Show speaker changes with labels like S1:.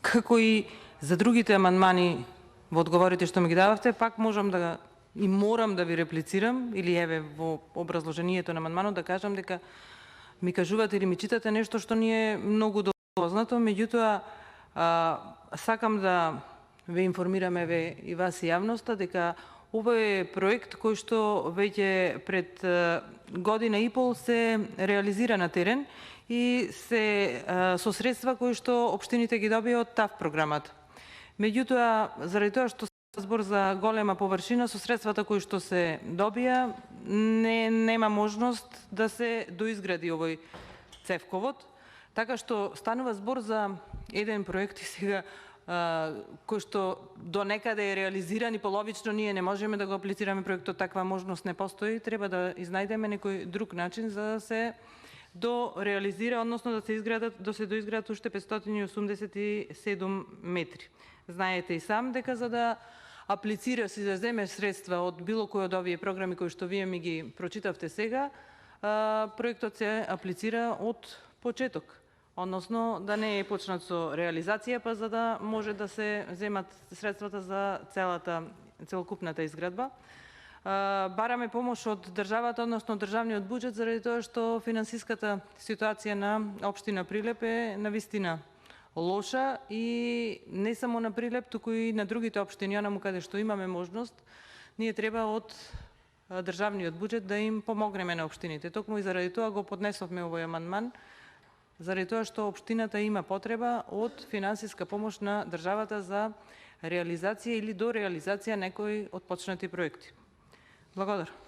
S1: како и за другите амандмани во одговорите што ми ги дававте, пак можам да и морам да ви реплицирам, или еве во образложението на амандманот да кажам дека ми кажувате или ми читате нешто што ни е многу познато, меѓутоа сакам да ве информираме и вас и јавноста дека овој е проект кој што веќе пред година и пол се реализира на терен и се со средства кои што општините ги добија од ТАВ програмата. Меѓутоа, заради тоа што збор за голема површина, со средствата кои што се добија, нема можност да се доизгради овој цевковод, така што станува збор за еден проект и сега кој што до некаде е реализиран и половично ние не можеме да го аплицираме проектот, таква можност не постои, треба да изнајдеме некој друг начин за да се дореализира, односно да се доизградат уште 587 метри. Знаете и сам дека за да аплицира си да земе средства од било кој од овие програми кои што вие ми ги прочитавте сега, проектот се аплицира од почеток, односно да не е почнат со реализација, па за да може да се земат средствата за целокупната изградба. Бараме помош од државата, односно државниот буџет, заради тоа што финансиската ситуација на општина Прилеп е навистина лоша и не само на Прилеп, туку и на другите општини, онаму каде што имаме можност, ние треба од државниот буџет да им помогнеме на општините. Токму и заради тоа го поднесовме овој амандман, заради тоа што општината има потреба од финансиска помош на државата за реализација или до реализација некои од почнати проекти. Благодарам.